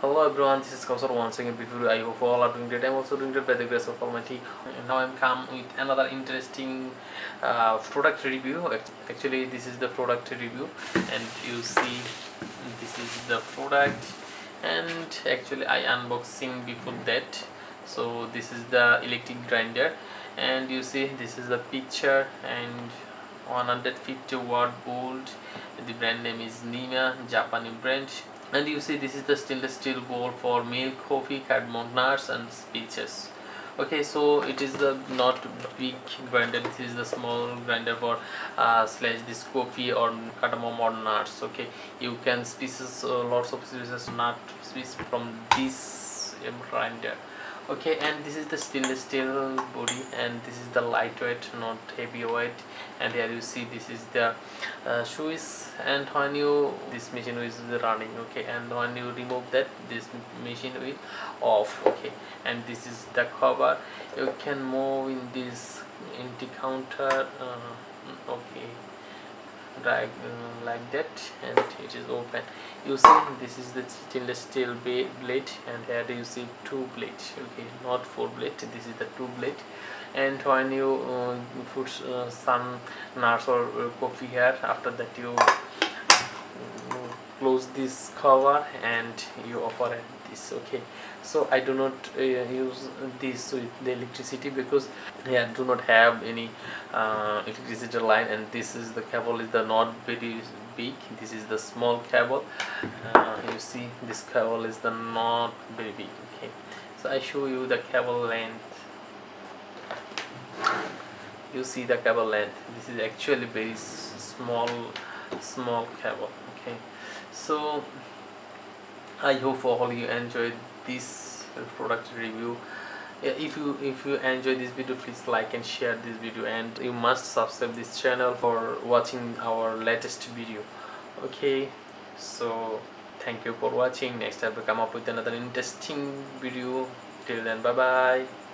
Hello everyone, this is Kawsar once again. Before I hope all are doing great. I'm also doing great by the grace of Almighty. And now I'm come with another interesting product review. Actually, this is the product review, and you see, this is the product. And actually, I unboxing before that. So this is the electric grinder, and you see this is the picture and 150-watt bolt. The brand name is Nima, Japanese brand. And you see this is the stainless steel bowl for milk, coffee, cardamom nuts and spices. Okay, so it is the not big grinder, this is the small grinder for slash this coffee or cardamom or nuts. Okay, you can spices lots of spices nut spice from this grinder. Okay, and this is the stainless steel body, and this is the lightweight, not heavy weight. And here you see this is the switch, and when you this machine is running. Okay, and when you remove that, this machine will off. Okay, and this is the cover. You can move in this empty counter. Okay, drag like that, and it is open. You see this is the stainless steel blade, and here you see two blades. Okay, not four blade, this is the two blade. And when you put some nuts or coffee here, after that you close this cover and you operate this. Okay, so I do not use this with the electricity because I do not have any electricity line, and this is the cable is the not very big, this is the small cable. You see this cable is the not very big. Okay, so I show you the cable length. You see the cable length, this is actually very small cable. Okay, so I hope all you enjoyed this product review. Yeah, if you enjoy this video, please like and share this video, and you must subscribe this channel for watching our latest video. Okay, so thank you for watching. Next time we come up with another interesting video. Till then, bye bye.